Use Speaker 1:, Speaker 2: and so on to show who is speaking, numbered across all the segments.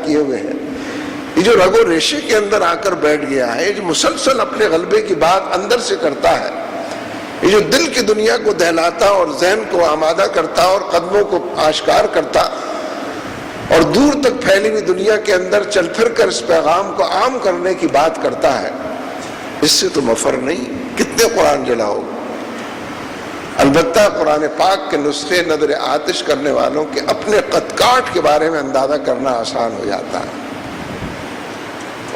Speaker 1: کیے ہوئے ہیں، یہ جو رگ و ریشے کے اندر آ کر بیٹھ گیا ہے، یہ جو مسلسل اپنے غلبے کی بات اندر سے کرتا ہے، یہ جو دل کی دنیا کو دہلاتا اور ذہن کو آمادہ کرتا اور قدموں کو آشکار کرتا اور دور تک پھیلی ہوئی دنیا کے اندر چل پھر کر اس پیغام کو عام کرنے کی بات کرتا ہے، اس سے تو مفر نہیں۔ کتنے قرآن جلاؤ، البتہ قرآن پاک کے نسخے نظر آتش کرنے والوں کے اپنے قد کاٹ کے بارے میں اندازہ کرنا آسان ہو جاتا ہے،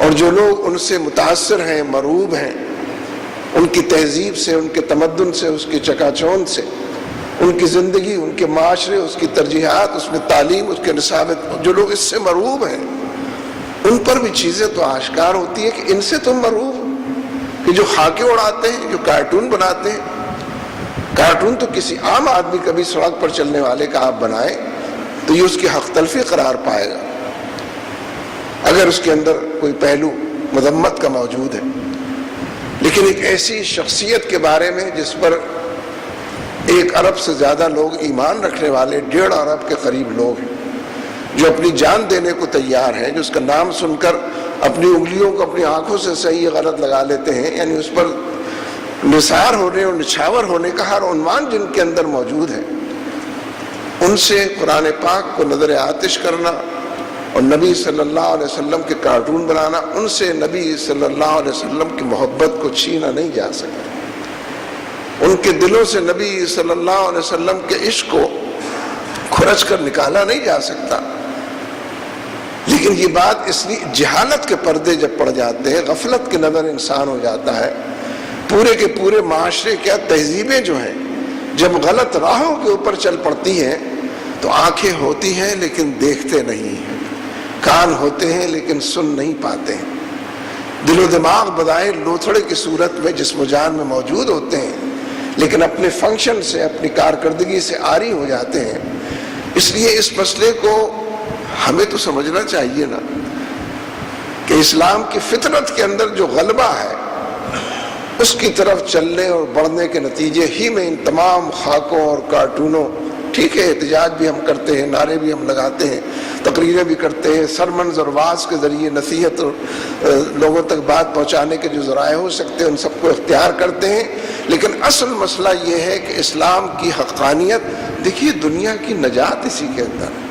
Speaker 1: اور جو لوگ ان سے متاثر ہیں، مرعوب ہیں، ان کی تہذیب سے، ان کے تمدن سے، اس کی چکا چوند سے، ان کی زندگی، ان کے معاشرے، اس کی ترجیحات، اس میں تعلیم، اس کے نصاب، جو لوگ اس سے مرعوب ہیں ان پر بھی چیزیں تو آشکار ہوتی ہے کہ ان سے تم مرعوب ہو، کہ جو خاکے اڑاتے ہیں، جو کارٹون بناتے ہیں، کارٹون تو کسی عام آدمی کبھی سڑک پر چلنے والے کا آپ بنائیں تو یہ اس کی حق تلفی قرار پائے گا اگر اس کے اندر کوئی پہلو مذمت کا موجود ہے۔ لیکن ایک ایسی شخصیت کے بارے میں جس پر 1 ارب سے زیادہ لوگ ایمان رکھنے والے، 1.5 ارب کے قریب لوگ ہیں، جو اپنی جان دینے کو تیار ہیں، جو اس کا نام سن کر اپنی انگلیوں کو اپنی آنکھوں سے صحیح غلط لگا لیتے ہیں، یعنی اس پر نثار ہونے اور نچھاور ہونے کا ہر عنوان جن کے اندر موجود ہے، ان سے قرآن پاک کو نظر آتش کرنا اور نبی صلی اللہ علیہ وسلم کے کارٹون بنانا، ان سے نبی صلی اللہ علیہ وسلم کی محبت کو چھینا نہیں جا سکتا، ان کے دلوں سے نبی صلی اللہ علیہ وسلم کے عشق کو کھرچ کر نکالا نہیں جا سکتا۔ لیکن یہ بات اس لیے جہالت کے پردے جب پڑ جاتے ہیں، غفلت کے نظر انسان ہو جاتا ہے، پورے کے پورے معاشرے کیا تہذیبیں جو ہیں جب غلط راہوں کے اوپر چل پڑتی ہیں تو آنکھیں ہوتی ہیں لیکن دیکھتے نہیں ہیں، کان ہوتے ہیں لیکن سن نہیں پاتے ہیں، دل و دماغ بظاہر لوتھڑے کی صورت میں جسم و جان میں موجود ہوتے ہیں لیکن اپنے فنکشن سے، اپنی کارکردگی سے عاری ہو جاتے ہیں۔ اس لیے اس مسئلے کو ہمیں تو سمجھنا چاہیے نا کہ اسلام کی فطرت کے اندر جو غلبہ ہے اس کی طرف چلنے اور بڑھنے کے نتیجے ہی میں ان تمام خاکوں اور کارٹونوں، ٹھیک ہے احتجاج بھی ہم کرتے ہیں، نعرے بھی ہم لگاتے ہیں، تقریریں بھی کرتے ہیں، سرمنز اور واعظ کے ذریعے نصیحت اور لوگوں تک بات پہنچانے کے جو ذرائع ہو سکتے ہیں ان سب کو اختیار کرتے ہیں، لیکن اصل مسئلہ یہ ہے کہ اسلام کی حقانیت، دیکھیے دنیا کی نجات اسی کے اندر ہے۔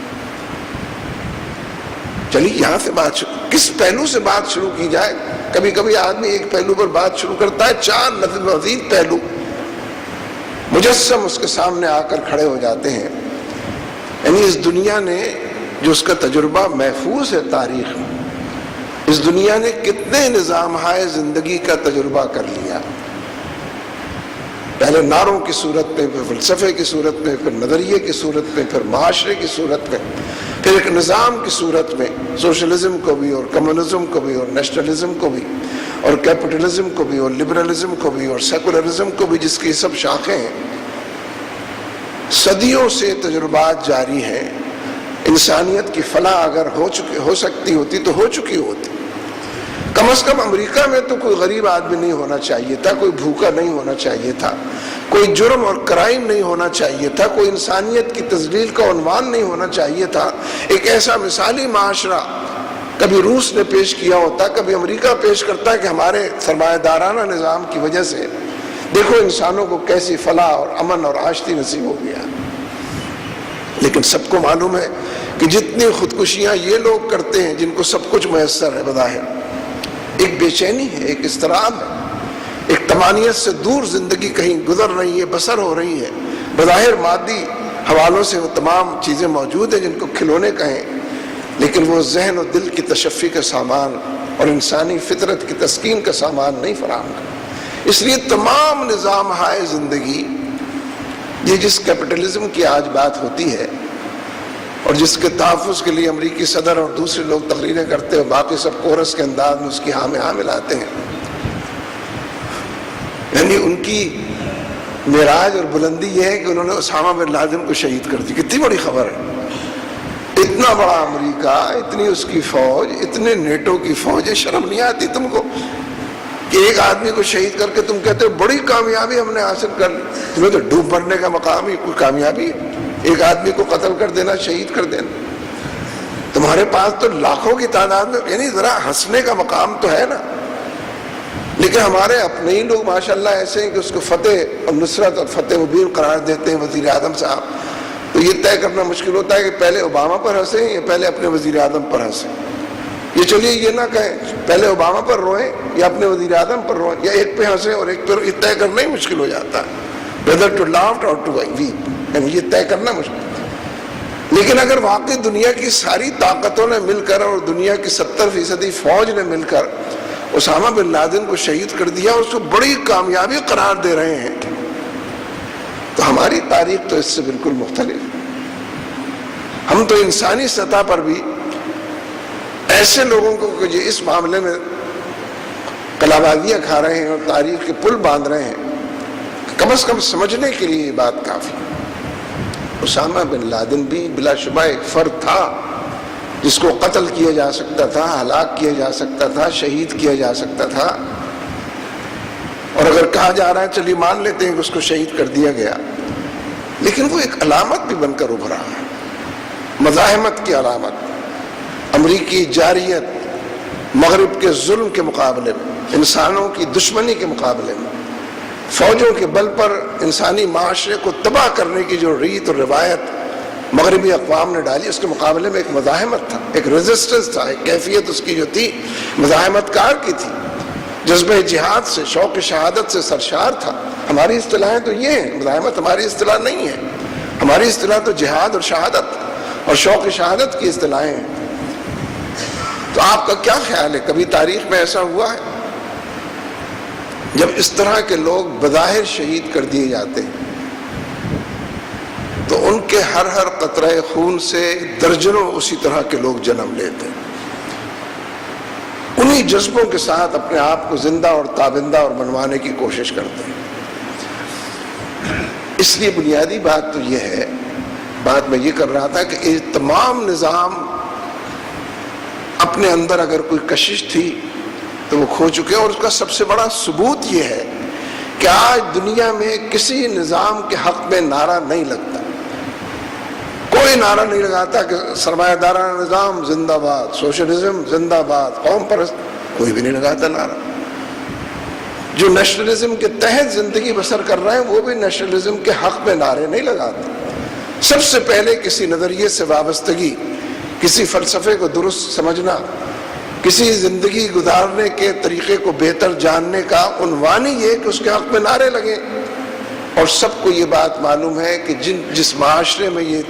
Speaker 1: چلیے یہاں سے بات کس پہلو سے بات شروع کی جائے؟ کبھی کبھی آدمی ایک پہلو پر بات شروع کرتا ہے، 4 مزید پہلو مجسم اس کے سامنے آ کر کھڑے ہو جاتے ہیں۔ یعنی اس دنیا نے جو اس کا تجربہ محفوظ ہے تاریخ میں، اس دنیا نے کتنے نظام ہائے زندگی کا تجربہ کر لیا، پہلے نعروں کی صورت میں، پھر فلسفے کی صورت میں، پھر نظریے کی صورت میں، پھر معاشرے کی صورت میں، پھر ایک نظام کی صورت میں، سوشلزم کو بھی اور کمیونزم کو بھی اور نیشنلزم کو بھی اور کیپٹلزم کو بھی اور لبرلزم کو بھی اور سیکولرزم کو بھی، جس کی سب شاخیں ہیں۔ صدیوں سے تجربات جاری ہیں، انسانیت کی فلاح اگر ہو سکتی ہوتی تو ہو چکی ہوتی۔ کم از کم امریکہ میں تو کوئی غریب آدمی نہیں ہونا چاہیے تھا، کوئی بھوکا نہیں ہونا چاہیے تھا، کوئی جرم اور کرائم نہیں ہونا چاہیے تھا، کوئی انسانیت کی تذلیل کا عنوان نہیں ہونا چاہیے تھا۔ ایک ایسا مثالی معاشرہ کبھی روس نے پیش کیا ہوتا، کبھی امریکہ پیش کرتا کہ ہمارے سرمایہ دارانہ نظام کی وجہ سے دیکھو انسانوں کو کیسی فلاح اور امن اور آشتی نصیب ہو گیا۔ لیکن سب کو معلوم ہے کہ جتنی خودکشیاں یہ لوگ کرتے ہیں جن کو سب کچھ میسر ہے، بظاہر ایک بے چینی ہے، ایک اضطراب ہے، ایک طمانینت سے دور زندگی کہیں گزر رہی ہے، بسر ہو رہی ہے، بظاہر مادی حوالوں سے وہ تمام چیزیں موجود ہیں جن کو کھلونے کہیں، لیکن وہ ذہن و دل کی تشفی کا سامان اور انسانی فطرت کی تسکین کا سامان نہیں فراہم کرتا۔ اس لیے تمام نظام ہائے زندگی، یہ جس کیپٹلزم کی آج بات ہوتی ہے اور جس کے تحفظ کے لیے امریکی صدر اور دوسرے لوگ تقریریں کرتے ہیں، باقی سب کورس کے انداز میں اس کی ہاں میں ہاں ملاتے ہیں، یعنی ان کی معراج اور بلندی یہ ہے کہ انہوں نے اسامہ بن لادن کو شہید کر دی۔ کتنی بڑی خبر ہے، اتنا بڑا امریکہ، اتنی اس کی فوج، اتنے نیٹو کی فوج ہے، شرم نہیں آتی تم کو کہ ایک آدمی کو شہید کر کے تم کہتے ہو بڑی کامیابی ہم نے حاصل کر لی؟ تمہیں تو ڈوب مرنے کا مقام ہی کوئی کامیابی ہے؟ ایک آدمی کو قتل کر دینا، شہید کر دینا۔ تو تمہارے پاس تو لاکھوں کی تعداد میں، یعنی ذرا ہنسنے کا مقام تو ہے نا. لیکن ہمارے اپنے ہی لوگ ماشاءاللہ ایسے ہیں کہ اس کو فتح اور نصرت اور فتح مبین قرار دیتے ہیں وزیر اعظم صاحب. تو یہ طے کرنا مشکل ہوتا ہے کہ پہلے اوباما پر ہنسیں یا پہلے اپنے وزیر اعظم پر ہنسیں. یہ چلیے یہ نہ کہیں پہلے اوباما پر روئیں یا اپنے وزیر اعظم پر روئیں، یا ایک پہ ہنسیں اور ایک پر. یہ طے کرنا ہی مشکل ہو جاتا ہے whether to laugh or to weep، یعنی یہ طے کرنا مشکل. لیکن اگر واقعی دنیا کی ساری طاقتوں نے مل کر اور دنیا کی 70% فوج نے مل کر اسامہ بن لادن کو شہید کر دیا اور اس کو بڑی کامیابی قرار دے رہے ہیں، تو ہماری تاریخ تو اس سے بالکل مختلف. ہم تو انسانی سطح پر بھی ایسے لوگوں کو کہ جو اس معاملے میں کلابازیاں کھا رہے ہیں اور تاریخ کے پل باندھ رہے ہیں، کم از کم سمجھنے کے لیے یہ بات کافی. اسامہ بن لادن بھی بلا شبہ ایک فرد تھا جس کو قتل کیا جا سکتا تھا، ہلاک کیا جا سکتا تھا، شہید کیا جا سکتا تھا. اور اگر کہا جا رہا ہے چلیے مان لیتے ہیں کہ اس کو شہید کر دیا گیا، لیکن وہ ایک علامت بھی بن کر ابھرا ہے، مزاحمت کی علامت. امریکی جارحیت، مغرب کے ظلم کے مقابلے میں، انسانوں کی دشمنی کے مقابلے میں، فوجوں کے بل پر انسانی معاشرے کو تباہ کرنے کی جو ریت اور روایت مغربی اقوام نے ڈالی، اس کے مقابلے میں ایک مزاحمت تھا، ایک ریزسٹنس تھا، ایک کیفیت اس کی جو تھی مزاحمت کار کی تھی، جذبہ جہاد سے، شوق شہادت سے سرشار تھا. ہماری اصطلاحیں تو یہ ہیں، مزاحمت ہماری اصطلاح نہیں ہے. ہماری اصطلاح تو جہاد اور شہادت اور شوق شہادت کی اصطلاحیں ہیں. تو آپ کا کیا خیال ہے، کبھی تاریخ میں ایسا ہوا ہے جب اس طرح کے لوگ بظاہر شہید کر دیے جاتے ہیں تو ان کے ہر قطرہ خون سے درجنوں اسی طرح کے لوگ جنم لیتے ہیں، انہی جذبوں کے ساتھ اپنے آپ کو زندہ اور تابندہ اور بنوانے کی کوشش کرتے ہیں. اس لیے بنیادی بات تو یہ ہے، بات میں یہ کر رہا تھا کہ یہ تمام نظام اپنے اندر اگر کوئی کشش تھی تو وہ کھو چکے، اور اس کا سب سے بڑا ثبوت یہ ہے کہ آج دنیا میں کسی نظام کے حق میں نعرہ نہیں لگتا. کوئی نعرہ نہیں لگاتا کہ سرمایہ دارانہ نظام زندہ باد، سوشلزم زندہ باد، قوم پرست، کوئی بھی نہیں لگاتا نعرہ. جو نیشنلزم کے تحت زندگی بسر کر رہے ہیں وہ بھی نیشنلزم کے حق میں نعرے نہیں لگاتے. سب سے پہلے کسی نظریے سے وابستگی، کسی فلسفے کو درست سمجھنا، کسی زندگی گزارنے کے طریقے کو بہتر جاننے کا عنوان ہی یہ کہ اس کے حق میں نعرے لگیں. اور سب کو یہ بات معلوم ہے کہ جس معاشرے میں یہ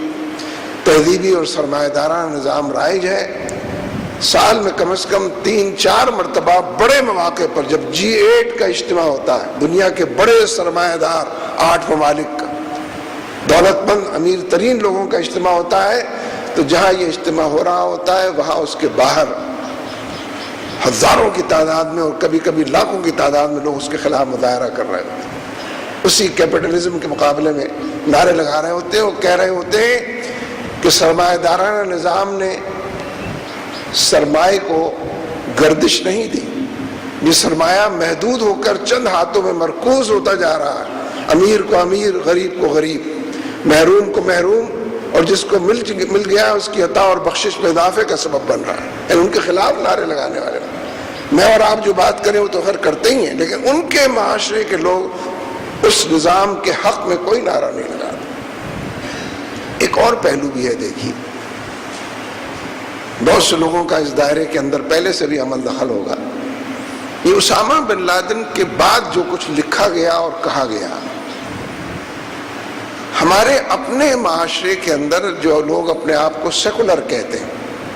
Speaker 1: تہذیبی اور سرمایہ دارانہ نظام رائج ہے، سال میں کم از کم 3-4 مرتبہ بڑے مواقع پر جب G8 کا اجتماع ہوتا ہے، دنیا کے بڑے سرمایہ دار 8 ممالک کا دولت مند امیر ترین لوگوں کا اجتماع ہوتا ہے، تو جہاں یہ اجتماع ہو رہا ہوتا ہے وہاں اس کے باہر ہزاروں کی تعداد میں اور کبھی کبھی لاکھوں کی تعداد میں لوگ اس کے خلاف مظاہرہ کر رہے ہوتے ہیں، اسی کیپٹلزم کے مقابلے میں نعرے لگا رہے ہوتے ہیں. وہ کہہ رہے ہوتے ہیں کہ سرمایہ دارانہ نظام نے سرمایہ کو گردش نہیں دی، یہ سرمایہ محدود ہو کر چند ہاتھوں میں مرکوز ہوتا جا رہا ہے، امیر کو امیر، غریب کو غریب، محروم کو محروم، اور جس کو مل گیا اس کی عطا اور بخشش میں اضافے کا سبب بن رہا ہے. یعنی ان کے خلاف نعرے لگانے والے، میں اور آپ جو بات کریں وہ تو خیر کرتے ہی ہیں، لیکن ان کے معاشرے کے لوگ اس نظام کے حق میں کوئی نعرہ نہیں لگاتے. ایک اور پہلو بھی ہے، دیکھیے بہت سے لوگوں کا اس دائرے کے اندر پہلے سے بھی عمل دخل ہوگا. یہ اسامہ بن لادن کے بعد جو کچھ لکھا گیا اور کہا گیا، ہمارے اپنے معاشرے کے اندر جو لوگ اپنے آپ کو سیکولر کہتے ہیں،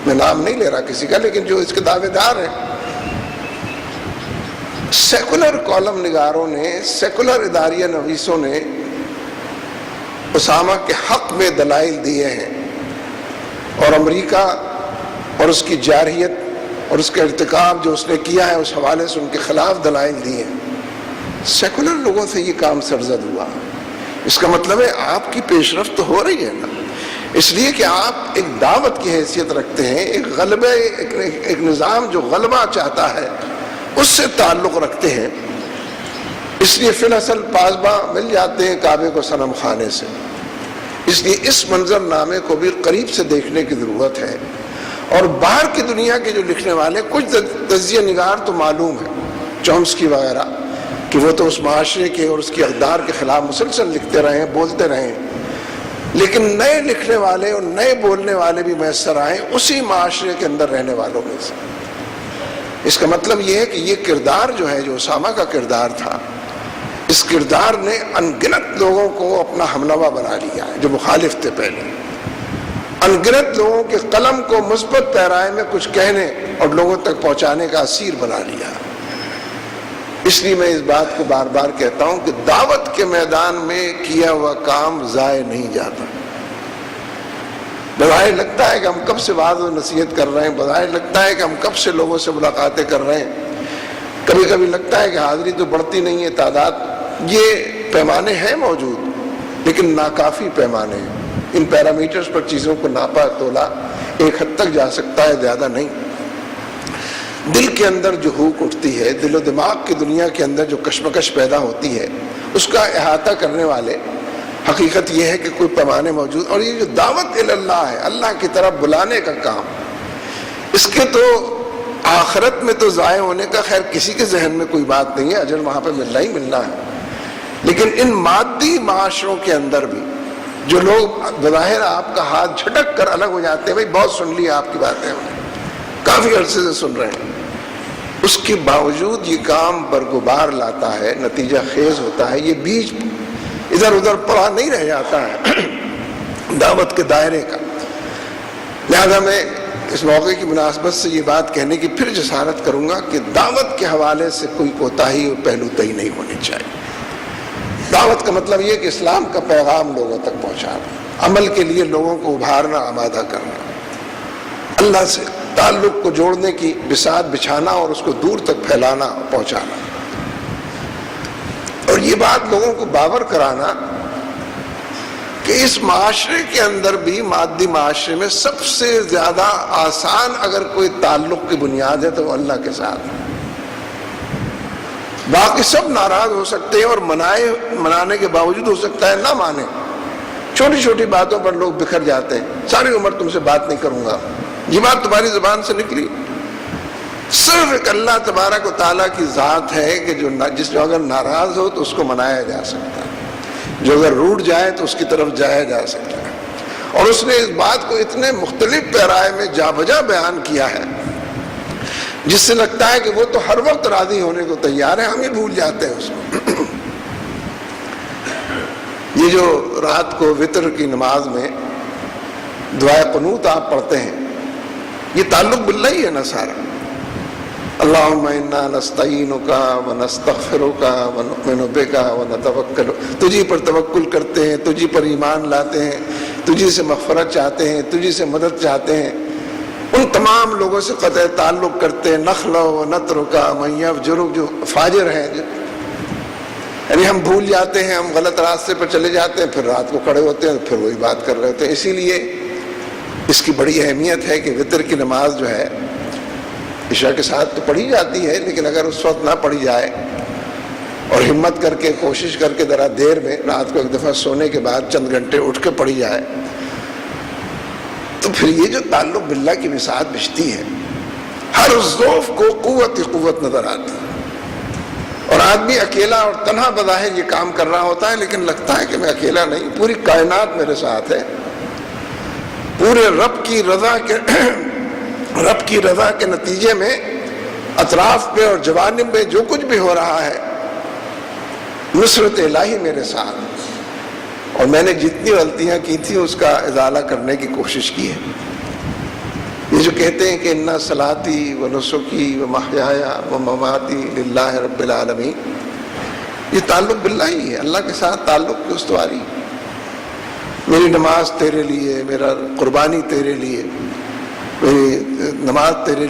Speaker 1: میں نام نہیں لے رہا کسی کا، لیکن جو اس کے دعوے دار ہیں، سیکولر کالم نگاروں نے، سیکولر اداریہ نویسوں نے اسامہ کے حق میں دلائل دیے ہیں، اور امریکہ اور اس کی جارحیت اور اس کے ارتکاب جو اس نے کیا ہے اس حوالے سے ان کے خلاف دلائل دیے ہیں. سیکولر لوگوں سے یہ کام سرزد ہوا. اس کا مطلب ہے آپ کی پیش رفت ہو رہی ہے نا، اس لیے کہ آپ ایک دعوت کی حیثیت رکھتے ہیں، ایک غلبہ، ایک نظام جو غلبہ چاہتا ہے اس سے تعلق رکھتے ہیں، اس لیے فی الاصل پاسباں مل جاتے ہیں کعبے کو صنم خانے سے. اس لیے اس منظر نامے کو بھی قریب سے دیکھنے کی ضرورت ہے. اور باہر کی دنیا کے جو لکھنے والے کچھ تجزیہ نگار تو معلوم ہے، چومسکی وغیرہ، کہ وہ تو اس معاشرے کے اور اس کی اقدار کے خلاف مسلسل لکھتے رہے ہیں، بولتے رہے ہیں، لیکن نئے لکھنے والے اور نئے بولنے والے بھی میسر آئے اسی معاشرے کے اندر رہنے والوں میں سے۔ اس کا مطلب یہ ہے کہ یہ کردار جو ہے، جو اسامہ کا کردار تھا، اس کردار نے ان گنت لوگوں کو اپنا ہمنوا بنا لیا ہے جو مخالف تھے پہلے، ان گنت لوگوں کے قلم کو مثبت پیرائے میں کچھ کہنے اور لوگوں تک پہنچانے کا اسیر بنا لیا۔ اس لیے میں اس بات کو بار بار کہتا ہوں کہ دعوت کے میدان میں کیا ہوا کام ضائع نہیں جاتا۔ بظاہر لگتا ہے کہ ہم کب سے وعظ و نصیحت کر رہے ہیں، بظاہر لگتا ہے کہ ہم کب سے لوگوں سے ملاقاتیں کر رہے ہیں، کبھی کبھی لگتا ہے کہ حاضری تو بڑھتی نہیں ہے، تعداد، یہ پیمانے ہیں موجود لیکن ناکافی پیمانے ہیں۔ ان پیرامیٹرز پر چیزوں کو ناپا تولا ایک حد تک جا سکتا ہے، زیادہ نہیں۔ دل کے اندر جو ہوک اٹھتی ہے، دل و دماغ کی دنیا کے اندر جو کشمکش پیدا ہوتی ہے، اس کا احاطہ کرنے والے، حقیقت یہ ہے کہ کوئی پیمانے موجود، اور یہ جو دعوت اللہ ہے، اللہ کی طرف بلانے کا کام، اس کے تو آخرت میں تو ضائع ہونے کا خیر کسی کے ذہن میں کوئی بات نہیں ہے، اجر وہاں پہ ملنا ہی ملنا ہے، لیکن ان مادی معاشروں کے اندر بھی جو لوگ بظاہر آپ کا ہاتھ جھٹک کر الگ ہو جاتے ہیں، بھائی بہت سن لی آپ کی باتیں، کافی عرصے سے سن رہے ہیں، اس کے باوجود یہ کام برگبار لاتا ہے، نتیجہ خیز ہوتا ہے، یہ بیج ادھر ادھر پڑا نہیں رہ جاتا ہے دعوت کے دائرے کا۔ لہذا میں اس موقع کی مناسبت سے یہ بات کہنے کی پھر جسارت کروں گا کہ دعوت کے حوالے سے کوئی کوتاہی اور پہلو تہی نہیں ہونی چاہیے۔ دعوت کا مطلب یہ کہ اسلام کا پیغام لوگوں تک پہنچانا، عمل کے لیے لوگوں کو ابھارنا، آمادہ کرنا، اللہ سے تعلق کو جوڑنے کی بساط بچھانا اور اس کو دور تک پھیلانا، پہنچانا، اور یہ بات لوگوں کو باور کرانا کہ اس معاشرے کے اندر بھی، مادی معاشرے میں، سب سے زیادہ آسان اگر کوئی تعلق کی بنیاد ہے تو وہ اللہ کے ساتھ۔ باقی سب ناراض ہو سکتے ہیں اور منانے کے باوجود ہو سکتا ہے نہ مانے، چھوٹی چھوٹی باتوں پر لوگ بکھر جاتے ہیں، ساری عمر تم سے بات نہیں کروں گا، یہ بات تمہاری زبان سے نکلی، صرف ایک اللہ تبارک و تعالیٰ کی ذات ہے کہ جس جو اگر ناراض ہو تو اس کو منایا جا سکتا ہے، جو اگر روٹ جائے تو اس کی طرف جایا جا سکتا ہے، اور اس نے اس بات کو اتنے مختلف پیرائے میں جا بجا بیان کیا ہے جس سے لگتا ہے کہ وہ تو ہر وقت راضی ہونے کو تیار ہے، ہم ہی بھول جاتے ہیں اس کو۔ یہ جو رات کو وتر کی نماز میں دعائے قنوت آپ پڑھتے ہیں، یہ تعلق باللہ ہی ہے نا سارا۔ اللہم انا نستعینک ونستغفرک ونؤمن بک ونتوکل، تجھی پر توکل کرتے ہیں، تجھی پر ایمان لاتے ہیں، تجھی سے مغفرت چاہتے ہیں، تجھی سے مدد چاہتے ہیں، ان تمام لوگوں سے قطع تعلق کرتے ہیں، نخلو ونترک من یفجرک، جو فاجر ہیں، یعنی ہم بھول جاتے ہیں، ہم غلط راستے پر چلے جاتے ہیں، پھر رات کو کھڑے ہوتے ہیں، پھر وہی بات کر رہے ہوتے ہیں۔ اسی لیے اس کی بڑی اہمیت ہے کہ وتر کی نماز جو ہے عشاء کے ساتھ تو پڑھی جاتی ہے، لیکن اگر اس وقت نہ پڑھی جائے اور ہمت کر کے کوشش کر کے ذرا دیر میں رات کو ایک دفعہ سونے کے بعد چند گھنٹے اٹھ کے پڑھی جائے تو پھر یہ جو تعلق باللہ کی بساط بچتی ہے، ہر ضعف کو قوت نظر آتی ہے، اور آدمی اکیلا اور تنہا بظاہر یہ کام کر رہا ہوتا ہے، لیکن لگتا ہے کہ میں اکیلا نہیں، پوری کائنات میرے ساتھ ہے، پورے رب کی رضا کے نتیجے میں اطراف پہ اور جوانب میں جو کچھ بھی ہو رہا ہے، نصرت الہی میرے ساتھ، اور میں نے جتنی غلطیاں کی تھیں اس کا ازالہ کرنے کی کوشش کی ہے۔ یہ جو کہتے ہیں کہ انا صلاتی و نسکی و محیای و مماتی للہ رب العالمین، یہ تعلق باللہ ہی ہے، اللہ کے ساتھ تعلق کی استواری۔ میری نماز تیرے لیے، میرا قربانی تیرے لیے، میری نماز تیرے